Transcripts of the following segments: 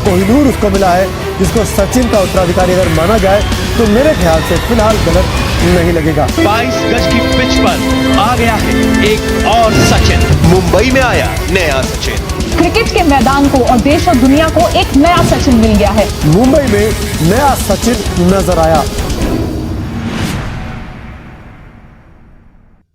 कोहिनूर उसको मिला है, जिसको सचिन का उत्तराधिकारी अगर माना जाए तो मेरे ख्याल से फिलहाल गलत नहीं लगेगा। 22 गज की पिच पर आ गया है एक और सचिन। मुंबई में आया नया सचिन। क्रिकेट के मैदान को और देश और दुनिया को एक नया सचिन मिल गया है। मुंबई में नया सचिन नजर आया।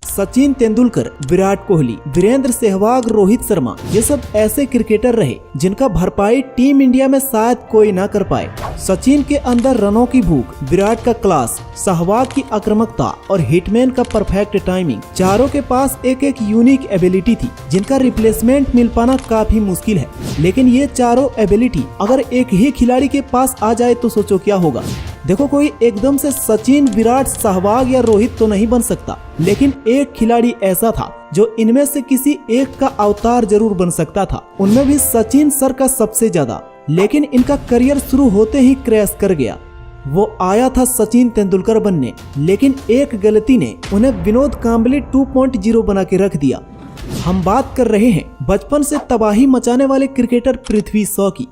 सचिन तेंदुलकर, विराट कोहली, वीरेंद्र सहवाग, रोहित शर्मा, ये सब ऐसे क्रिकेटर रहे जिनका भरपाई टीम इंडिया में शायद कोई ना कर पाए। सचिन के अंदर रनों की भूख, विराट का क्लास, सहवाग की आक्रामकता और हिटमैन का परफेक्ट टाइमिंग, चारों के पास एक एक यूनिक एबिलिटी थी जिनका रिप्लेसमेंट मिल पाना काफी मुश्किल है। लेकिन ये चारों एबिलिटी अगर एक ही खिलाड़ी के पास आ जाए तो सोचो क्या होगा। देखो, कोई एकदम से सचिन, विराट, सहवाग या रोहित तो नहीं बन सकता, लेकिन एक खिलाड़ी ऐसा था जो इनमें से किसी एक का अवतार जरूर बन सकता था। उनमें भी सचिन सर का सबसे ज्यादा। लेकिन इनका करियर शुरू होते ही क्रैश कर गया। वो आया था सचिन तेंदुलकर बनने, लेकिन एक गलती ने उन्हें विनोद कांबले 2.0 बना के रख दिया। हम बात कर रहे हैं बचपन से तबाही मचाने वाले क्रिकेटर पृथ्वी शॉ की।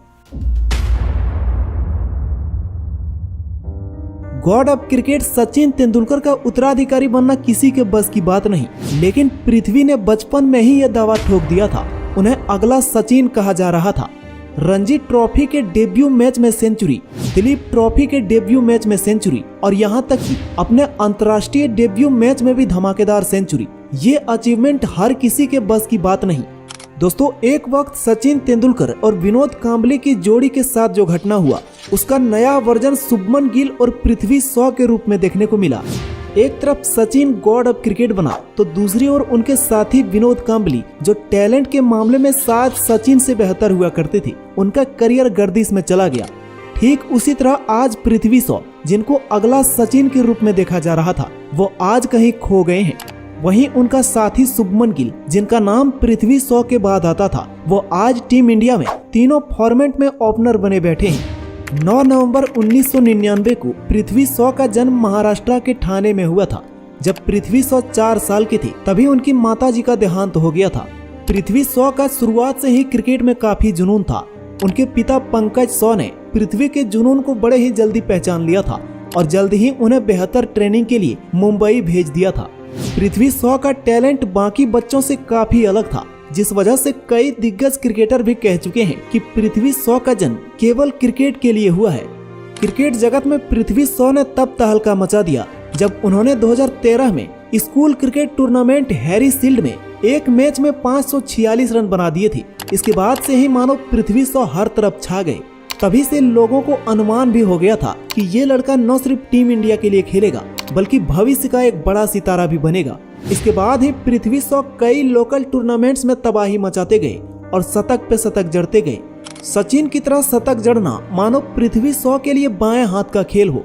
God of cricket Sachin Tendulkar का उत्तराधिकारी बनना किसी के बस की बात नहीं, लेकिन पृथ्वी ने बचपन में ही यह दावा ठोक दिया था। उन्हें अगला सचिन कहा जा रहा था। रणजी ट्रॉफी के डेब्यू मैच में सेंचुरी, दिलीप ट्रॉफी के डेब्यू मैच में सेंचुरी और यहाँ तक कि अपने अंतर्राष्ट्रीय डेब्यू मैच में भी धमाकेदार सेंचुरी। ये अचीवमेंट हर किसी के बस की बात नहीं। दोस्तों, एक वक्त सचिन तेंदुलकर और विनोद कांबले की जोड़ी के साथ जो घटना हुआ, उसका नया वर्जन शुभमन गिल और पृथ्वी शॉ के रूप में देखने को मिला। एक तरफ सचिन गॉड ऑफ क्रिकेट बना तो दूसरी ओर उनके साथी विनोद कांबली, जो टैलेंट के मामले में शायद सचिन से बेहतर हुआ करते थे, उनका करियर गर्दिश में चला गया। ठीक उसी तरह आज पृथ्वी शॉ, जिनको अगला सचिन के रूप में देखा जा रहा था, वो आज कहीं खो गए हैं। वहीं उनका साथी शुभमन गिल, जिनका नाम पृथ्वी शॉ के बाद आता था, वो आज टीम इंडिया में तीनों फॉर्मेट में ओपनर बने बैठे हैं। 9 नवंबर 1999 को पृथ्वी शॉ का जन्म महाराष्ट्र के ठाणे में हुआ था। जब पृथ्वी शॉ 4 साल के थे तभी उनकी माताजी का देहांत हो गया था। पृथ्वी शॉ का शुरुआत से ही क्रिकेट में काफी जुनून था। उनके पिता पंकज शॉ ने पृथ्वी के जुनून को बड़े ही जल्दी पहचान लिया था और जल्द ही उन्हें बेहतर ट्रेनिंग के लिए मुंबई भेज दिया था। पृथ्वी शॉ का टैलेंट बाकी बच्चों से काफी अलग था, जिस वजह से कई दिग्गज क्रिकेटर भी कह चुके हैं कि पृथ्वी शॉ का जन्म केवल क्रिकेट के लिए हुआ है। क्रिकेट जगत में पृथ्वी शॉ ने तब तहलका मचा दिया जब उन्होंने 2013 में school cricket tournament Harry shield में एक मैच में 546 रन बना दिए थे। इसके बाद से ही मानो पृथ्वी शॉ हर तरफ छा गए। तभी से लोगों को अनुमान भी हो गया था कि ये लड़का न सिर्फ टीम इंडिया के लिए खेलेगा, बल्कि भविष्य का एक बड़ा सितारा भी बनेगा। इसके बाद ही पृथ्वी शॉ कई लोकल टूर्नामेंट्स में तबाही मचाते गए और शतक पे शतक जड़ते गए। सचिन की तरह शतक जड़ना मानो पृथ्वी शॉ के लिए बाएं हाथ का खेल हो।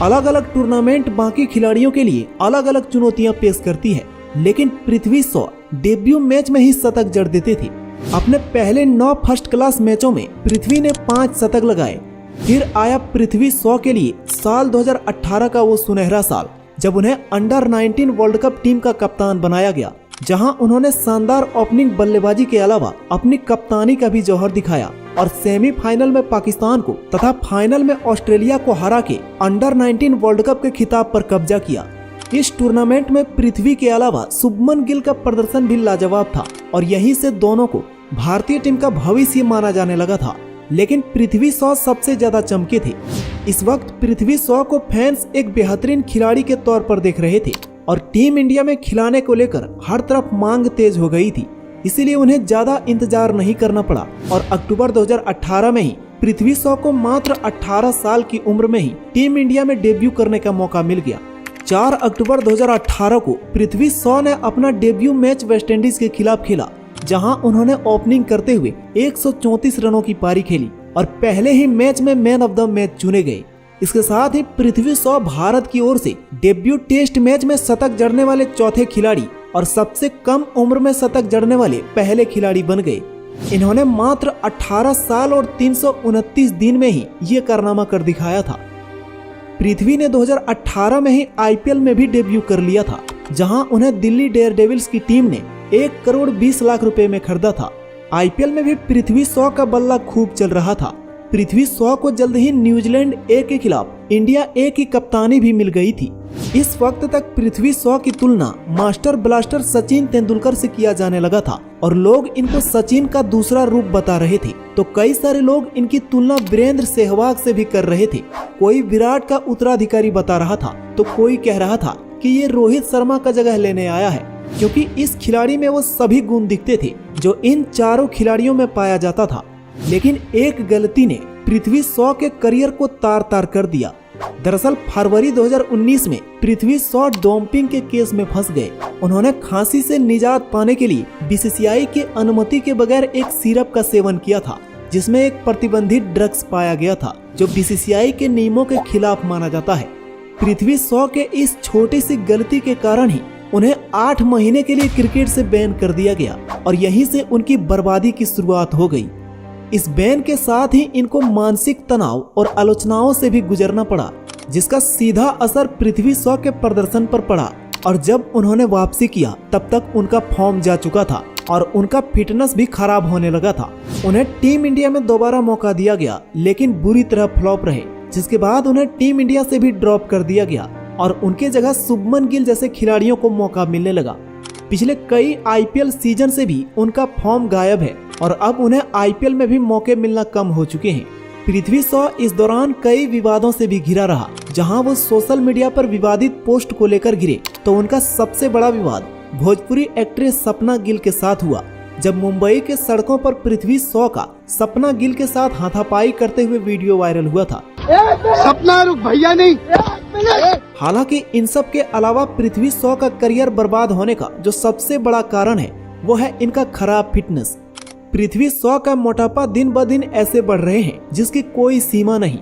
अलग अलग टूर्नामेंट बाकी खिलाड़ियों के लिए अलग अलग चुनौतियां पेश करती है, लेकिन पृथ्वी शॉ डेब्यू मैच में ही शतक जड़ देते थे। अपने पहले 9 फर्स्ट क्लास मैचों में पृथ्वी ने 5 शतक लगाए। फिर आया पृथ्वी शॉ के लिए साल 2018 का वो सुनहरा साल, जब उन्हें अंडर 19 वर्ल्ड कप टीम का कप्तान बनाया गया, जहां उन्होंने शानदार ओपनिंग बल्लेबाजी के अलावा अपनी कप्तानी का भी जौहर दिखाया और सेमीफाइनल में पाकिस्तान को तथा फाइनल में ऑस्ट्रेलिया को हरा के अंडर 19 वर्ल्ड कप के खिताब पर कब्जा किया। इस टूर्नामेंट में पृथ्वी के अलावा शुभमन गिल का प्रदर्शन भी लाजवाब था और यहीं से दोनों को भारतीय टीम का भविष्य माना जाने लगा था। लेकिन पृथ्वी शॉ सबसे ज्यादा चमके थे। इस वक्त पृथ्वी शॉ को फैंस एक बेहतरीन खिलाड़ी के तौर पर देख रहे थे और टीम इंडिया में खिलाने को लेकर हर तरफ मांग तेज हो गई थी। इसीलिए उन्हें ज्यादा इंतजार नहीं करना पड़ा और अक्टूबर 2018 में ही पृथ्वी शॉ को मात्र 18 साल की उम्र में ही टीम इंडिया में डेब्यू करने का मौका मिल गया। 4 अक्टूबर 2018 को पृथ्वी शॉ ने अपना डेब्यू मैच वेस्टइंडीज के खिलाफ खेला, जहां उन्होंने ओपनिंग करते हुए 134 रनों की पारी खेली और पहले ही मैच में मैन ऑफ द मैच चुने गए। इसके साथ ही पृथ्वी शॉ भारत की ओर से डेब्यू टेस्ट मैच में शतक जड़ने वाले चौथे खिलाड़ी और सबसे कम उम्र में शतक जड़ने वाले पहले खिलाड़ी बन गए। इन्होंने मात्र 18 साल और 329 दिन में ही ये कारनामा कर दिखाया था। पृथ्वी ने 2018 में ही आईपीएल में भी डेब्यू कर लिया था, जहां उन्हें दिल्ली डेयरडेविल्स की टीम ने 1 करोड़ 20 लाख रुपए में खरीदा था। आईपीएल में भी पृथ्वी शॉ का बल्ला खूब चल रहा था। पृथ्वी शॉ को जल्द ही न्यूजीलैंड ए के खिलाफ इंडिया ए की कप्तानी भी मिल गई थी। इस वक्त तक पृथ्वी शॉ की तुलना मास्टर ब्लास्टर सचिन तेंदुलकर से किया जाने लगा था और लोग इनको सचिन का दूसरा रूप बता रहे थे। तो कई सारे लोग इनकी तुलना वीरेंद्र सहवाग से भी कर रहे थे। कोई विराट का उत्तराधिकारी बता रहा था तो कोई कह रहा था कि ये रोहित शर्मा का जगह लेने आया है, क्योंकि इस खिलाड़ी में वो सभी गुण दिखते थे जो इन चारों खिलाड़ियों में पाया जाता था। लेकिन एक गलती ने पृथ्वी शॉ के करियर को तार तार कर दिया। दरअसल फरवरी 2019 में पृथ्वी शॉ डोपिंग के केस में फंस गए। उन्होंने फांसी से निजात पाने के लिए बीसीसीआई के अनुमति के बगैर एक सिरप का सेवन किया था, जिसमें एक प्रतिबंधित ड्रग्स पाया गया था जो बीसीसीआई के नियमों के खिलाफ माना जाता है। पृथ्वी शॉ के इस छोटी सी गलती के कारण ही उन्हें 8 महीने के लिए क्रिकेट से बैन कर दिया गया और यहीं से उनकी बर्बादी की शुरुआत हो गई। इस बैन के साथ ही इनको मानसिक तनाव और आलोचनाओं से भी गुजरना पड़ा, जिसका सीधा असर पृथ्वी शॉ के प्रदर्शन पर पड़ा। और जब उन्होंने वापसी किया तब तक उनका फॉर्म जा चुका था और उनका फिटनेस भी खराब होने लगा था। उन्हें टीम इंडिया में दोबारा मौका दिया गया, लेकिन बुरी तरह फ्लॉप रहे, जिसके बाद उन्हें टीम इंडिया से भी ड्रॉप कर दिया गया और उनके जगह शुभमन गिल जैसे खिलाड़ियों को मौका मिलने लगा। पिछले कई आईपीएल सीजन से भी उनका फॉर्म गायब है और अब उन्हें आईपीएल में भी मौके मिलना कम हो चुके हैं। पृथ्वी शॉ इस दौरान कई विवादों से भी घिरा रहा। जहां वो सोशल मीडिया पर विवादित पोस्ट को लेकर घिरे, तो उनका सबसे बड़ा विवाद भोजपुरी एक्ट्रेस सपना गिल के साथ हुआ, जब मुंबई के सड़कों पर पृथ्वी शॉ का सपना गिल के साथ हाथापाई करते हुए वीडियो वायरल हुआ था। सपना रुक भैया नहीं। हालांकि इन सब के अलावा पृथ्वी शॉ का करियर बर्बाद होने का जो सबसे बड़ा कारण है वो है इनका खराब फिटनेस। पृथ्वी शॉ का मोटापा दिन ब दिन ऐसे बढ़ रहे हैं जिसकी कोई सीमा नहीं।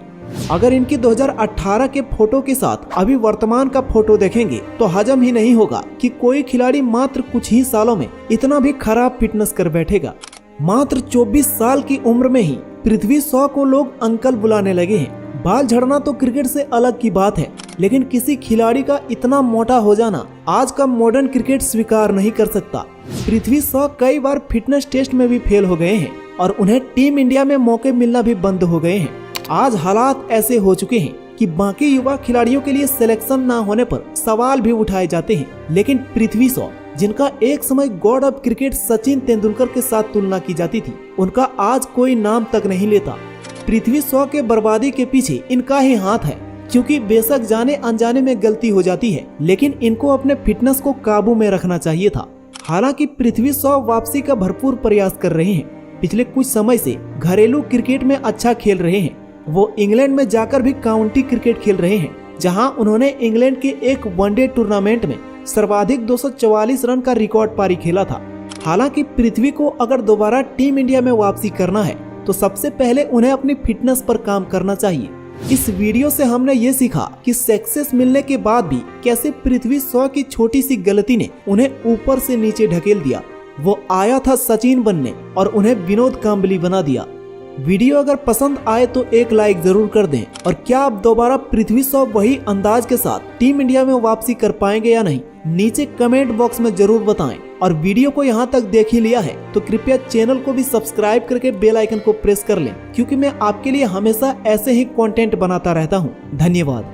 अगर इनकी 2018 के फोटो के साथ अभी वर्तमान का फोटो देखेंगे तो हजम ही नहीं होगा कि कोई खिलाड़ी मात्र कुछ ही सालों में इतना भी खराब फिटनेस कर बैठेगा। मात्र 24 साल की उम्र में ही पृथ्वी शॉ को लोग अंकल बुलाने लगे हैं। बाल झड़ना तो क्रिकेट से अलग की बात है, लेकिन किसी खिलाड़ी का इतना मोटा हो जाना आज का मॉडर्न क्रिकेट स्वीकार नहीं कर सकता। पृथ्वी शॉ कई बार फिटनेस टेस्ट में भी फेल हो गए हैं और उन्हें टीम इंडिया में मौके मिलना भी बंद हो गए हैं। आज हालात ऐसे हो चुके हैं कि बाकी युवा खिलाड़ियों के लिए सिलेक्शन ना होने पर सवाल भी उठाए जाते हैं, लेकिन पृथ्वी शॉ, जिनका एक समय God of cricket Sachin Tendulkar के साथ तुलना की जाती थी, उनका आज कोई नाम तक नहीं लेता। पृथ्वी शॉ के बर्बादी के पीछे इनका ही हाथ है, क्योंकि बेशक जाने अनजाने में गलती हो जाती है, लेकिन इनको अपने फिटनेस को काबू में रखना चाहिए था। हालांकि पृथ्वी शॉ वापसी का भरपूर प्रयास कर रहे हैं। पिछले कुछ समय से घरेलू क्रिकेट में अच्छा खेल रहे हैं। वो इंग्लैंड में जाकर भी काउंटी क्रिकेट खेल रहे हैं, जहां उन्होंने इंग्लैंड के एक वनडे टूर्नामेंट में सर्वाधिक 244 रन का रिकॉर्ड पारी खेला था। हालांकि पृथ्वी को अगर दोबारा टीम इंडिया में वापसी करना है तो सबसे पहले उन्हें अपनी फिटनेस पर काम करना चाहिए। इस वीडियो से हमने ये सीखा कि सक्सेस मिलने के बाद भी कैसे पृथ्वी शॉ की छोटी सी गलती ने उन्हें ऊपर से नीचे ढकेल दिया। वो आया था सचिन बनने और उन्हें विनोद कांबली बना दिया। वीडियो अगर पसंद आए तो एक लाइक जरूर कर दें। और क्या आप दोबारा पृथ्वी शॉ वही अंदाज के साथ टीम इंडिया में वापसी कर पाएंगे या नहीं, नीचे कमेंट बॉक्स में जरूर बताएं। और वीडियो को यहाँ तक देख ही लिया है तो कृपया चैनल को भी सब्सक्राइब करके बेल आइकन को प्रेस कर लें, क्योंकि मैं आपके लिए हमेशा ऐसे ही कंटेंट बनाता रहता हूँ। धन्यवाद।